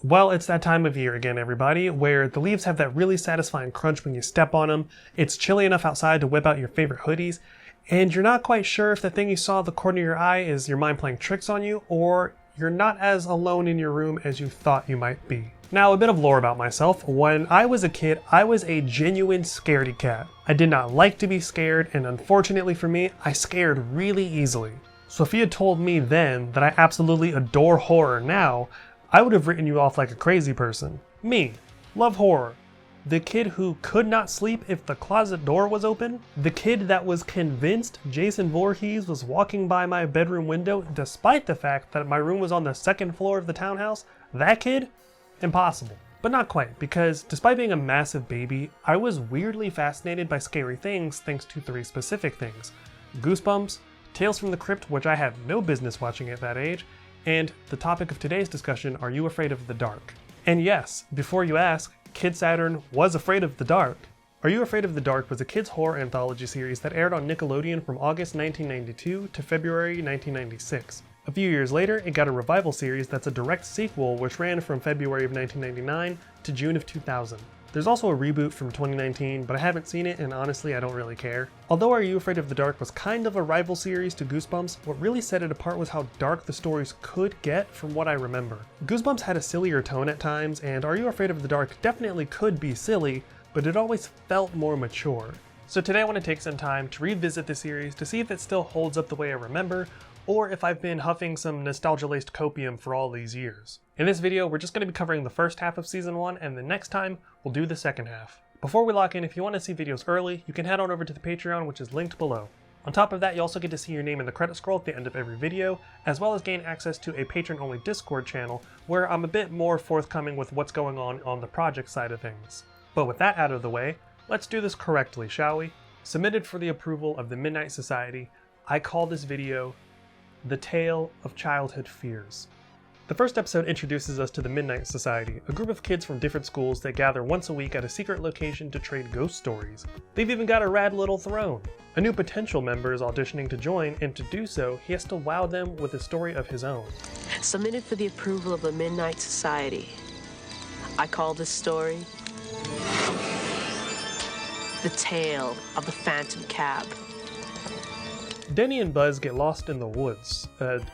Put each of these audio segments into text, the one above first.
Well, it's that time of year again, everybody, where the leaves have that really satisfying crunch when you step on them. It's chilly enough outside to whip out your favorite hoodies, and you're not quite sure if the thing you saw at the corner of your eye is your mind playing tricks on you, or you're not as alone in your room as you thought you might be. Now, a bit of lore about myself. When I was a kid, I was a genuine scaredy cat. I did not like to be scared, and unfortunately for me, I scared really easily. So if you had told me then that I absolutely adore horror now, I would have written you off like a crazy person. Me, love horror. The kid who could not sleep if the closet door was open. The kid that was convinced Jason Voorhees was walking by my bedroom window despite the fact that my room was on the second floor of the townhouse. That kid? Impossible. But not quite, because despite being a massive baby, I was weirdly fascinated by scary things thanks to 3 specific things. Goosebumps, Tales from the Crypt, which I had no business watching at that age, and the topic of today's discussion, are you afraid of the dark? And yes, before you ask, Kid Saturn was afraid of the dark. Are You Afraid of the Dark was a kids' horror anthology series that aired on Nickelodeon from August 1992 to February 1996. A few years later, it got a revival series that's a direct sequel which ran from February of 1999 to June of 2000. There's also a reboot from 2019, but I haven't seen it and honestly I don't really care. Although Are You Afraid of the Dark was kind of a rival series to Goosebumps, what really set it apart was how dark the stories could get from what I remember. Goosebumps had a sillier tone at times, and Are You Afraid of the Dark definitely could be silly, but it always felt more mature. So today I want to take some time to revisit the series to see if it still holds up the way I remember, or if I've been huffing some nostalgia-laced copium for all these years. In this video, we're just going to be covering the first half of Season 1, and the next time, we'll do the second half. Before we lock in, if you want to see videos early, you can head on over to the Patreon, which is linked below. On top of that, you also get to see your name in the credit scroll at the end of every video, as well as gain access to a patron-only Discord channel, where I'm a bit more forthcoming with what's going on the project side of things. But with that out of the way, let's do this correctly, shall we? Submitted for the approval of the Midnight Society, I call this video The Tale of Childhood Fears. The first episode introduces us to the Midnight Society, a group of kids from different schools that gather once a week at a secret location to trade ghost stories. They've even got a rad little throne. A new potential member is auditioning to join, and to do so, he has to wow them with a story of his own. Submitted for the approval of the Midnight Society. I call this story The Tale of the Phantom Cab. Denny and Buzz get lost in the woods.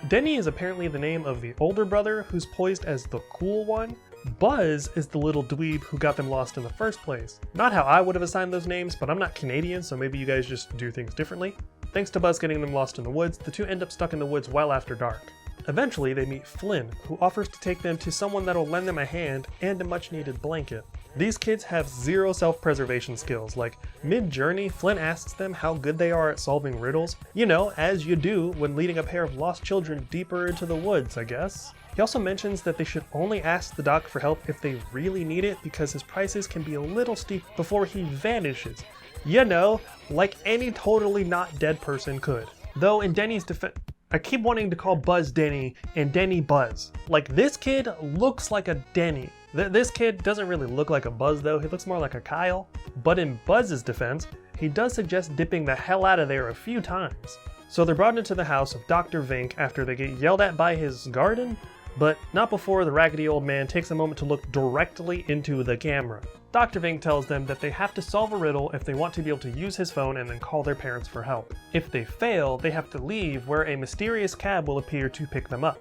Denny is apparently the name of the older brother who's poised as the cool one. Buzz is the little dweeb who got them lost in the first place. Not how I would have assigned those names, but I'm not Canadian, so maybe you guys just do things differently. Thanks to Buzz getting them lost in the woods, the two end up stuck in the woods well after dark. Eventually, they meet Flynn, who offers to take them to someone that'll lend them a hand and a much-needed blanket. These kids have zero self-preservation skills. Like, mid-journey, Flynn asks them how good they are at solving riddles. You know, as you do when leading a pair of lost children deeper into the woods, I guess. He also mentions that they should only ask the doc for help if they really need it, because his prices can be a little steep before he vanishes. You know, like any totally not dead person could. Though in Denny's defense, I keep wanting to call Buzz Denny and Denny Buzz. Like, this kid looks like a Denny. This kid doesn't really look like a Buzz though, he looks more like a Kyle. But in Buzz's defense, he does suggest dipping the hell out of there a few times. So they're brought into the house of Dr. Vink after they get yelled at by his garden, but not before the raggedy old man takes a moment to look directly into the camera. Dr. Vink tells them that they have to solve a riddle if they want to be able to use his phone and then call their parents for help. If they fail, they have to leave, where a mysterious cab will appear to pick them up.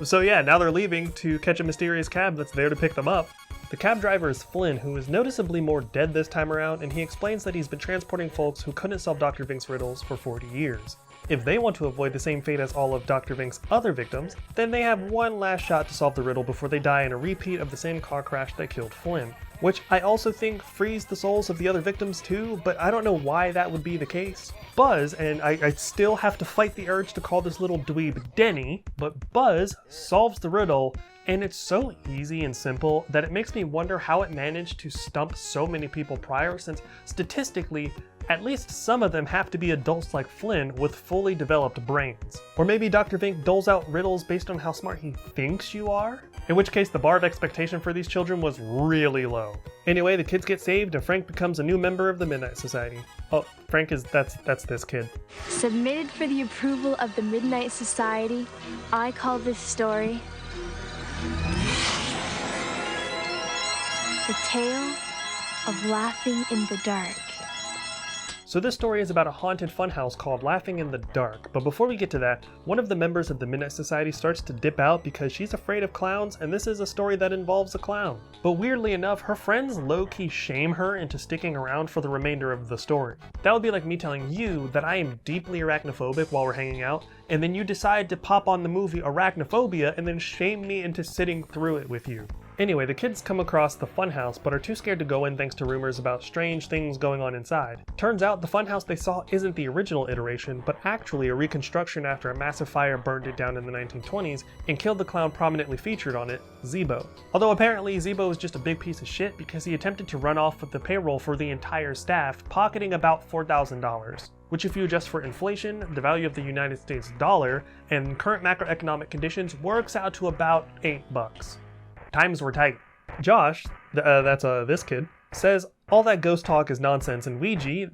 So yeah, now they're leaving to catch a mysterious cab that's there to pick them up. The cab driver is Flynn, who is noticeably more dead this time around, and he explains that he's been transporting folks who couldn't solve Dr. Vink's riddles for 40 years. If they want to avoid the same fate as all of Dr. Vink's other victims, then they have one last shot to solve the riddle before they die in a repeat of the same car crash that killed Flynn. Which I also think frees the souls of the other victims too, but I don't know why that would be the case. Buzz, and I still have to fight the urge to call this little dweeb Denny, but Buzz solves the riddle, and it's so easy and simple that it makes me wonder how it managed to stump so many people prior, since statistically, at least some of them have to be adults like Flynn with fully developed brains. Or maybe Dr. Vink doles out riddles based on how smart he thinks you are? In which case the bar of expectation for these children was really low. Anyway, the kids get saved and Frank becomes a new member of the Midnight Society. Oh, Frank is, that's this kid. Submitted for the approval of the Midnight Society, I call this story The tale of laughing in the dark. So this story is about a haunted funhouse called Laughing in the Dark, but before we get to that, one of the members of the Midnight Society starts to dip out because she's afraid of clowns, and this is a story that involves a clown. But weirdly enough, her friends low-key shame her into sticking around for the remainder of the story. That would be like me telling you that I am deeply arachnophobic while we're hanging out, and then you decide to pop on the movie Arachnophobia and then shame me into sitting through it with you. Anyway, the kids come across the funhouse but are too scared to go in thanks to rumors about strange things going on inside. Turns out the funhouse they saw isn't the original iteration, but actually a reconstruction after a massive fire burned it down in the 1920s and killed the clown prominently featured on it, Zebo. Although apparently Zebo is just a big piece of shit because he attempted to run off with the payroll for the entire staff, pocketing about $4,000. Which if you adjust for inflation, the value of the United States dollar, and current macroeconomic conditions works out to about $8. Times were tight. Josh, that's this kid, says all that ghost talk is nonsense, and Ouija,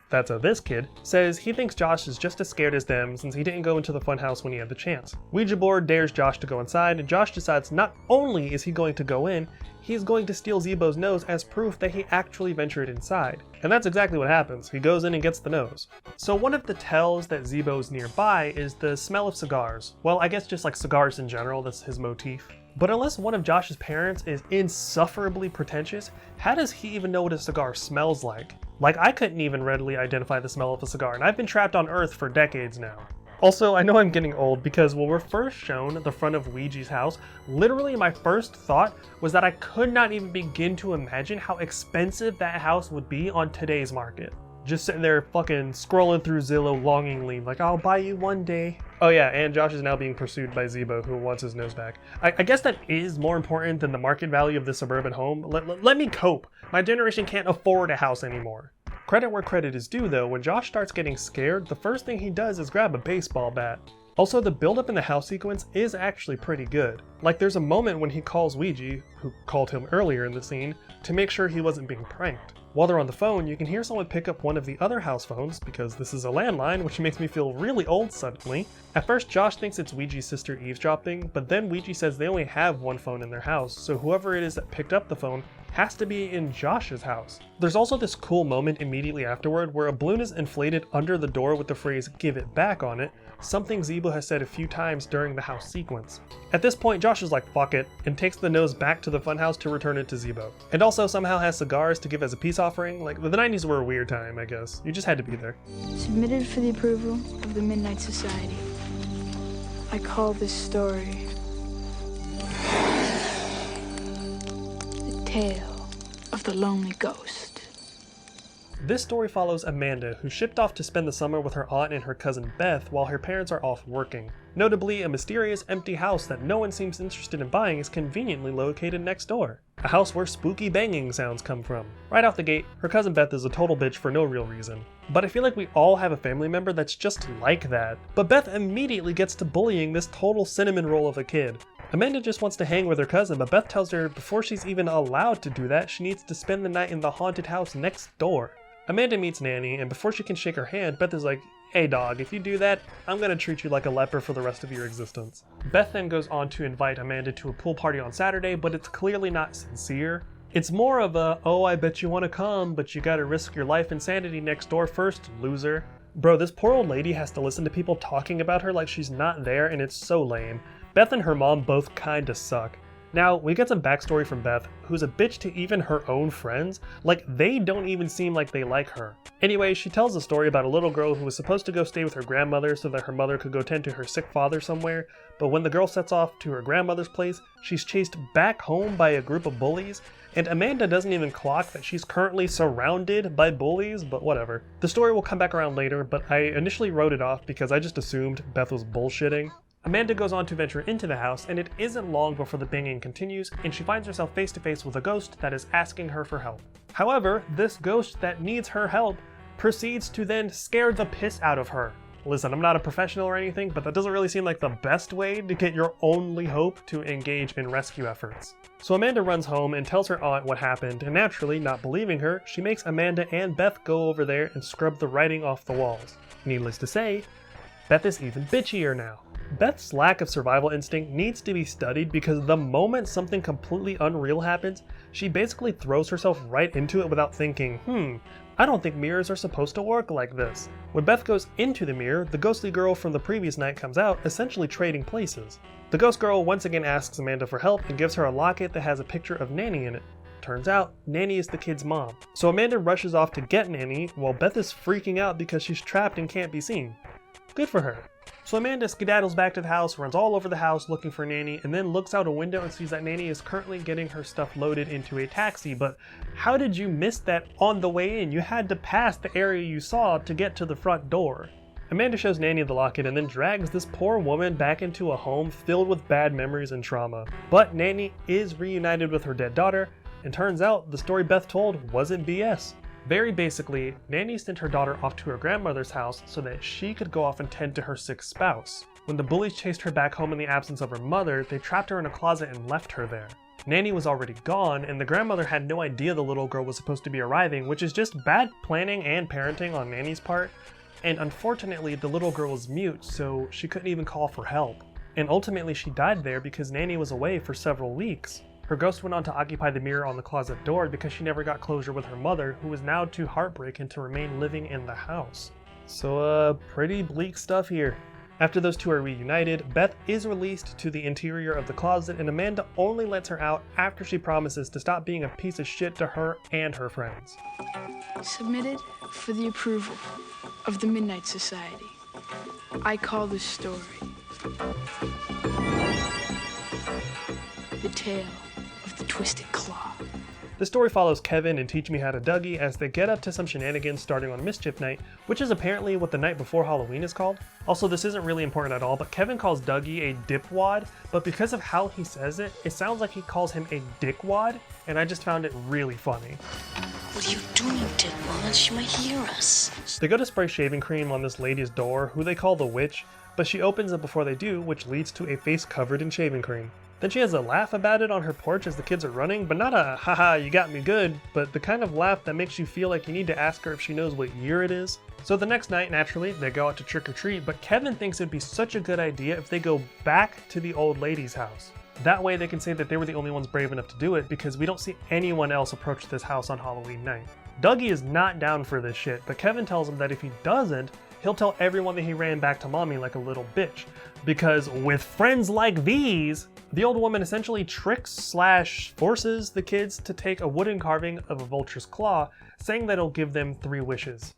that's this kid, says he thinks Josh is just as scared as them since he didn't go into the funhouse when he had the chance. Ouija board dares Josh to go inside, and Josh decides not only is he going to go in, he's going to steal Zebo's nose as proof that he actually ventured inside. And that's exactly what happens. He goes in and gets the nose. So one of the tells that Zebo's nearby is the smell of cigars. Well, I guess just like cigars in general, that's his motif. But unless one of Josh's parents is insufferably pretentious, how does he even know what a cigar smells like? Like, I couldn't even readily identify the smell of a cigar, and I've been trapped on Earth for decades now. Also, I know I'm getting old because when we're first shown the front of Ouija's house, literally my first thought was that I could not even begin to imagine how expensive that house would be on today's market. Just sitting there fucking scrolling through Zillow longingly, like, I'll buy you one day. Oh yeah, and Josh is now being pursued by Zebo, who wants his nose back. I guess that is more important than the market value of the suburban home. Let me cope. My generation can't afford a house anymore. Credit where credit is due though, when Josh starts getting scared, the first thing he does is grab a baseball bat. Also, the build-up in the house sequence is actually pretty good. Like, there's a moment when he calls Ouija, who called him earlier in the scene, to make sure he wasn't being pranked. While they're on the phone, you can hear someone pick up one of the other house phones, because this is a landline, which makes me feel really old suddenly. At first, Josh thinks it's Ouija's sister eavesdropping, but then Ouija says they only have one phone in their house, so whoever it is that picked up the phone has to be in Josh's house. There's also this cool moment immediately afterward where a balloon is inflated under the door with the phrase "give it back" on it, something Zebo has said a few times during the house sequence. At this point, Josh is like, fuck it, and takes the nose back to the funhouse to return it to Zebo. And also somehow has cigars to give as a peace offering. Like, the 90s were a weird time, I guess. You just had to be there. Submitted for the approval of the Midnight Society. I call this story The Tale of the Lonely Ghost. This story follows Amanda, who shipped off to spend the summer with her aunt and her cousin Beth while her parents are off working. Notably, a mysterious empty house that no one seems interested in buying is conveniently located next door. A house where spooky banging sounds come from. Right off the gate, her cousin Beth is a total bitch for no real reason. But I feel like we all have a family member that's just like that. But Beth immediately gets to bullying this total cinnamon roll of a kid. Amanda just wants to hang with her cousin, but Beth tells her before she's even allowed to do that, she needs to spend the night in the haunted house next door. Amanda meets Nanny, and before she can shake her hand, Beth is like, hey dog, if you do that, I'm gonna treat you like a leper for the rest of your existence. Beth then goes on to invite Amanda to a pool party on Saturday, but it's clearly not sincere. It's more of a, oh, I bet you wanna come, but you gotta risk your life and sanity next door first, loser. Bro, this poor old lady has to listen to people talking about her like she's not there, and it's so lame. Beth and her mom both kinda suck. Now, we get some backstory from Beth, who's a bitch to even her own friends. Like, they don't even seem like they like her. Anyway, she tells a story about a little girl who was supposed to go stay with her grandmother so that her mother could go tend to her sick father somewhere, but when the girl sets off to her grandmother's place, she's chased back home by a group of bullies, and Amanda doesn't even clock that she's currently surrounded by bullies, but whatever. The story will come back around later, but I initially wrote it off because I just assumed Beth was bullshitting. Amanda goes on to venture into the house, and it isn't long before the banging continues, and she finds herself face to face with a ghost that is asking her for help. However, this ghost that needs her help proceeds to then scare the piss out of her. Listen, I'm not a professional or anything, but that doesn't really seem like the best way to get your only hope to engage in rescue efforts. So Amanda runs home and tells her aunt what happened, and naturally, not believing her, she makes Amanda and Beth go over there and scrub the writing off the walls. Needless to say, Beth is even bitchier now. Beth's lack of survival instinct needs to be studied because the moment something completely unreal happens, she basically throws herself right into it without thinking, I don't think mirrors are supposed to work like this. When Beth goes into the mirror, the ghostly girl from the previous night comes out, essentially trading places. The ghost girl once again asks Amanda for help and gives her a locket that has a picture of Nanny in it. Turns out, Nanny is the kid's mom. So Amanda rushes off to get Nanny while Beth is freaking out because she's trapped and can't be seen. Good for her. So Amanda skedaddles back to the house, runs all over the house looking for Nanny, and then looks out a window and sees that Nanny is currently getting her stuff loaded into a taxi. But how did you miss that on the way in? You had to pass the area you saw to get to the front door. Amanda shows Nanny the locket and then drags this poor woman back into a home filled with bad memories and trauma. But Nanny is reunited with her dead daughter, and turns out the story Beth told wasn't BS. Very basically, Nanny sent her daughter off to her grandmother's house so that she could go off and tend to her sick spouse. When the bullies chased her back home in the absence of her mother, they trapped her in a closet and left her there. Nanny was already gone, and the grandmother had no idea the little girl was supposed to be arriving, which is just bad planning and parenting on Nanny's part. And unfortunately, the little girl was mute, so she couldn't even call for help. And ultimately she died there because Nanny was away for several weeks. Her ghost went on to occupy the mirror on the closet door because she never got closure with her mother, who was now too heartbroken to remain living in the house. So pretty bleak stuff here. After those two are reunited, Beth is released to the interior of the closet, and Amanda only lets her out after she promises to stop being a piece of shit to her and her friends. Submitted for the approval of the Midnight Society. I call this story The Tale of the Twisted Claw. The story follows Kevin and Teach Me How to Dougie as they get up to some shenanigans starting on Mischief Night, which is apparently what the night before Halloween is called. Also, this isn't really important at all, but Kevin calls Dougie a dipwad, but because of how he says it, it sounds like he calls him a dickwad, and I just found it really funny. What are you doing, dipwad? She might hear us. They go to spray shaving cream on this lady's door, who they call the witch, but she opens it before they do, which leads to a face covered in shaving cream. Then she has a laugh about it on her porch as the kids are running, but not a haha you got me good, but the kind of laugh that makes you feel like you need to ask her if she knows what year it is. So the next night, naturally, they go out to trick or treat, but Kevin thinks it'd be such a good idea if they go back to the old lady's house. That way they can say that they were the only ones brave enough to do it, because we don't see anyone else approach this house on Halloween night. Dougie is not down for this shit, but Kevin tells him that if he doesn't, he'll tell everyone that he ran back to mommy like a little bitch. Because with friends like these, the old woman essentially tricks/forces the kids to take a wooden carving of a vulture's claw, saying that it'll give them 3 wishes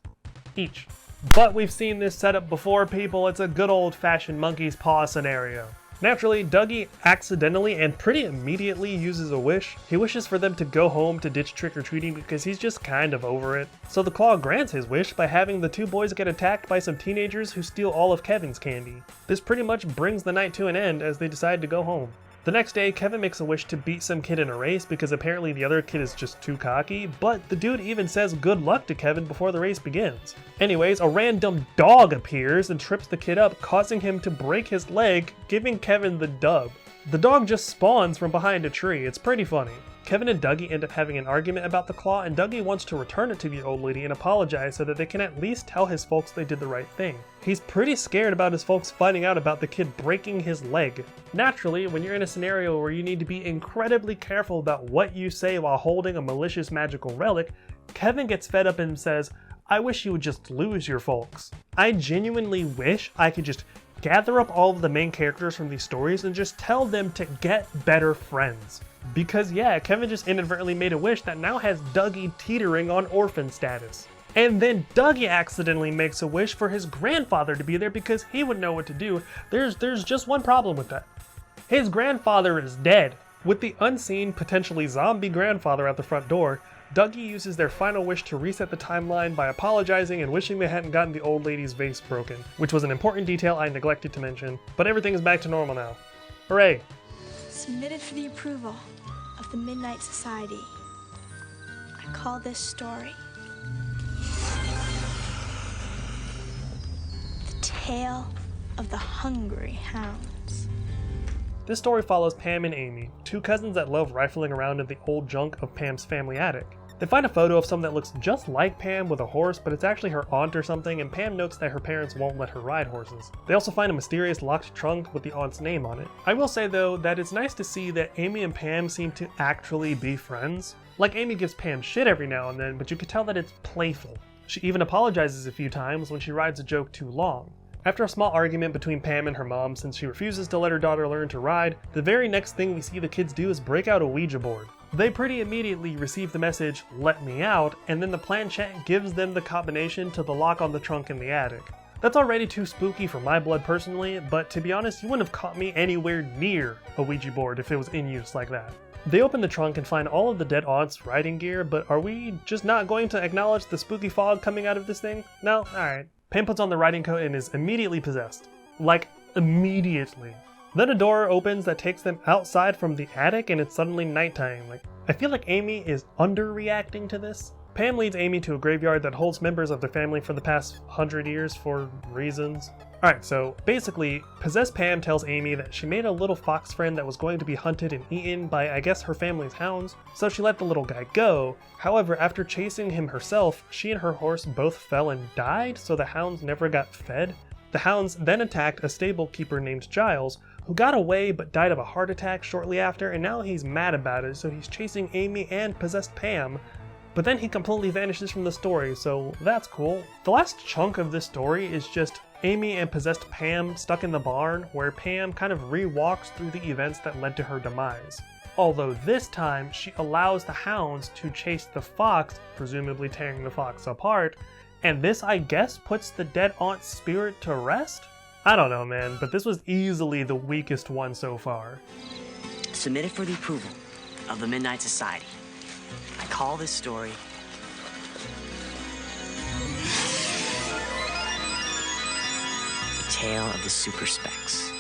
each. But we've seen this setup before, people. It's a good old-fashioned monkey's paw scenario. Naturally, Dougie accidentally and pretty immediately uses a wish. He wishes for them to go home to ditch trick-or-treating because he's just kind of over it. So the claw grants his wish by having the 2 boys get attacked by some teenagers who steal all of Kevin's candy. This pretty much brings the night to an end as they decide to go home. The next day, Kevin makes a wish to beat some kid in a race because apparently the other kid is just too cocky, but the dude even says good luck to Kevin before the race begins. Anyways, a random dog appears and trips the kid up, causing him to break his leg, giving Kevin the dub. The dog just spawns from behind a tree. It's pretty funny. Kevin and Dougie end up having an argument about the claw, and Dougie wants to return it to the old lady and apologize so that they can at least tell his folks they did the right thing. He's pretty scared about his folks finding out about the kid breaking his leg. Naturally, when you're in a scenario where you need to be incredibly careful about what you say while holding a malicious magical relic, Kevin gets fed up and says, "I wish you would just lose your folks." I genuinely wish I could just gather up all of the main characters from these stories and just tell them to get better friends. Because yeah, Kevin just inadvertently made a wish that now has Dougie teetering on orphan status. And then Dougie accidentally makes a wish for his grandfather to be there because he would know what to do. There's just one problem with that. His grandfather is dead. With the unseen, potentially zombie grandfather at the front door, Dougie uses their final wish to reset the timeline by apologizing and wishing they hadn't gotten the old lady's vase broken, which was an important detail I neglected to mention, but everything is back to normal now. Hooray! Submitted for the approval of the Midnight Society. I call this story The Tale of the Hungry Hounds. This story follows Pam and Amy, 2 cousins that love rifling around in the old junk of Pam's family attic. They find a photo of someone that looks just like Pam with a horse, but it's actually her aunt or something, and Pam notes that her parents won't let her ride horses. They also find a mysterious locked trunk with the aunt's name on it. I will say though that it's nice to see that Amy and Pam seem to actually be friends. Like, Amy gives Pam shit every now and then, but you can tell that it's playful. She even apologizes a few times when she rides a joke too long. After a small argument between Pam and her mom since she refuses to let her daughter learn to ride, the very next thing we see the kids do is break out a Ouija board. They pretty immediately receive the message, "Let me out," and then the planchette gives them the combination to the lock on the trunk in the attic. That's already too spooky for my blood personally, but to be honest, you wouldn't have caught me anywhere near a Ouija board if it was in use like that. They open the trunk and find all of the dead aunt's riding gear, but are we just not going to acknowledge the spooky fog coming out of this thing? No? Alright. Pam puts on the riding coat and is immediately possessed. Like, immediately. Then a door opens that takes them outside from the attic and it's suddenly nighttime. Like, I feel like Amy is underreacting to this. Pam leads Amy to a graveyard that holds members of their family for the past 100 years for reasons. Alright, so basically, possessed Pam tells Amy that she made a little fox friend that was going to be hunted and eaten by, I guess, her family's hounds, so she let the little guy go. However, after chasing him herself, she and her horse both fell and died, so the hounds never got fed. The hounds then attacked a stable keeper named Giles, who got away but died of a heart attack shortly after, and now he's mad about it, so he's chasing Amy and possessed Pam. But then he completely vanishes from the story, so that's cool. The last chunk of this story is just Amy and possessed Pam stuck in the barn, where Pam kind of re-walks through the events that led to her demise. Although this time, she allows the hounds to chase the fox, presumably tearing the fox apart, and this, I guess, puts the dead aunt's spirit to rest? I don't know, man, but this was easily the weakest one so far. Submitted for the approval of the Midnight Society. I call this story The Tale of the Super Specs.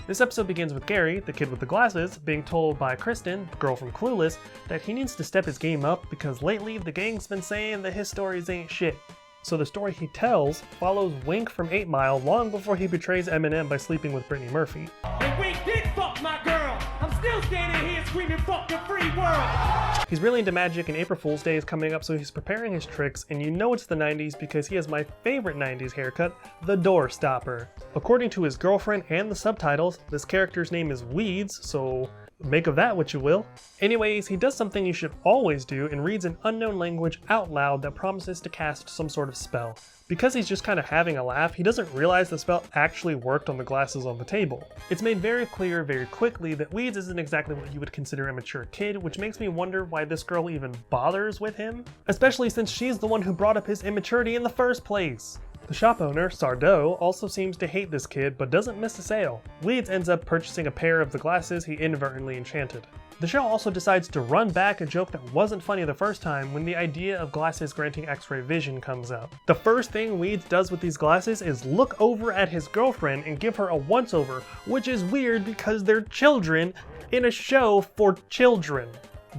This episode begins with Gary, the kid with the glasses, being told by Kristen, the girl from Clueless, that he needs to step his game up because lately the gang's been saying that his stories ain't shit. So the story he tells follows Wink from 8 Mile long before he betrays Eminem by sleeping with Brittany Murphy. And Wink did fuck my girl. I'm still standing here screaming fuck the free world. He's really into magic and April Fool's Day is coming up, so he's preparing his tricks, and you know it's the 90s because he has my favorite 90s haircut, the door stopper. According to his girlfriend and the subtitles, this character's name is Weeds, so make of that what you will. Anyways, he does something you should always do and reads an unknown language out loud that promises to cast some sort of spell. Because he's just kind of having a laugh, he doesn't realize the spell actually worked on the glasses on the table. It's made very clear very quickly that Weeds isn't exactly what you would consider a mature kid, which makes me wonder why this girl even bothers with him, especially since she's the one who brought up his immaturity in the first place. The shop owner, Sardo, also seems to hate this kid but doesn't miss a sale. Weeds ends up purchasing a pair of the glasses he inadvertently enchanted. The show also decides to run back a joke that wasn't funny the first time when the idea of glasses granting X-ray vision comes up. The first thing Weeds does with these glasses is look over at his girlfriend and give her a once-over, which is weird because they're children in a show for children.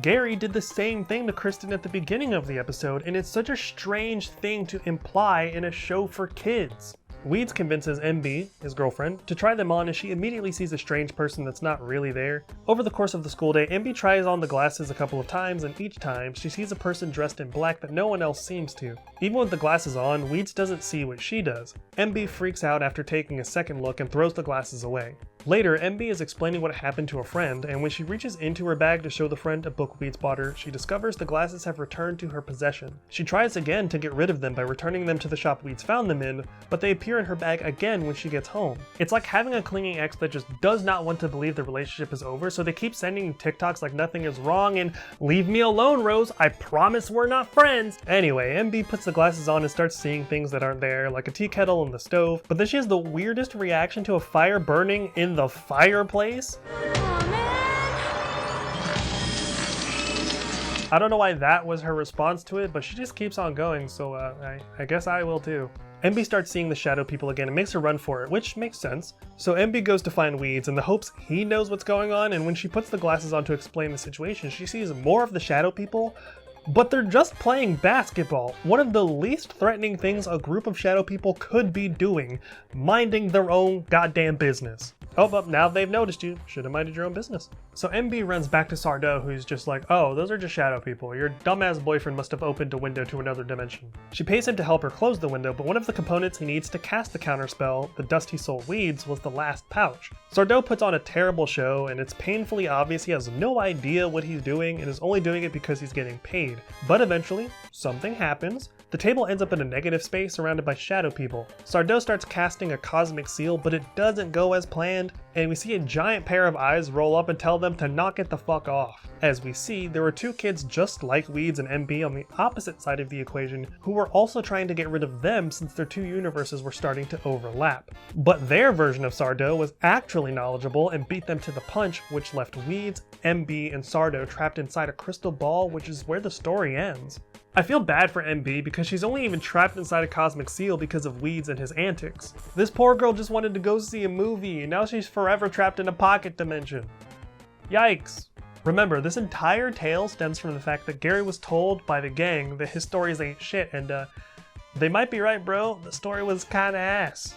Gary did the same thing to Kristen at the beginning of the episode, and it's such a strange thing to imply in a show for kids. Weeds convinces MB, his girlfriend, to try them on as she immediately sees a strange person that's not really there. Over the course of the school day, MB tries on the glasses a couple of times, and each time she sees a person dressed in black that no one else seems to. Even with the glasses on, Weeds doesn't see what she does. MB freaks out after taking a second look and throws the glasses away. Later, MB is explaining what happened to a friend, and when she reaches into her bag to show the friend a book Weeds bought her, she discovers the glasses have returned to her possession. She tries again to get rid of them by returning them to the shop Weeds found them in, but they appear in her bag again when she gets home. It's like having a clinging ex that just does not want to believe the relationship is over, so they keep sending TikToks like nothing is wrong and "Leave me alone, Rose, I promise we're not friends." Anyway, MB puts the glasses on and starts seeing things that aren't there, like a tea kettle on the stove, but then she has the weirdest reaction to a fire burning in the fireplace. I don't know why that was her response to it, but she just keeps on going, so I guess I will too. MB starts seeing the shadow people again and makes her run for it, which makes sense. So MB goes to find Weeds in the hopes he knows what's going on, and when she puts the glasses on to explain the situation, she sees more of the shadow people, but they're just playing basketball. One of the least threatening things a group of shadow people could be doing, minding their own goddamn business. Oh, but now they've noticed you. Should have minded your own business. So MB runs back to Sardo, who's just like, oh, those are just shadow people. Your dumbass boyfriend must have opened a window to another dimension. She pays him to help her close the window, but one of the components he needs to cast the counterspell, the dust he sold weeds, was the last pouch. Sardo puts on a terrible show, and it's painfully obvious he has no idea what he's doing and is only doing it because he's getting paid. But eventually, something happens. The table ends up in a negative space surrounded by shadow people. Sardo starts casting a cosmic seal, but it doesn't go as planned, and we see a giant pair of eyes roll up and tell them to knock it the fuck off. As we see, there were two kids just like Weeds and MB on the opposite side of the equation who were also trying to get rid of them since their two universes were starting to overlap. But their version of Sardo was actually knowledgeable and beat them to the punch, which left Weeds, MB, and Sardo trapped inside a crystal ball, which is where the story ends. I feel bad for MB because she's only even trapped inside a cosmic seal because of Weeds and his antics. This poor girl just wanted to go see a movie, and now she's forever trapped in a pocket dimension. Yikes. Remember, this entire tale stems from the fact that Gary was told by the gang that his stories ain't shit, and they might be right, bro, the story was kinda ass.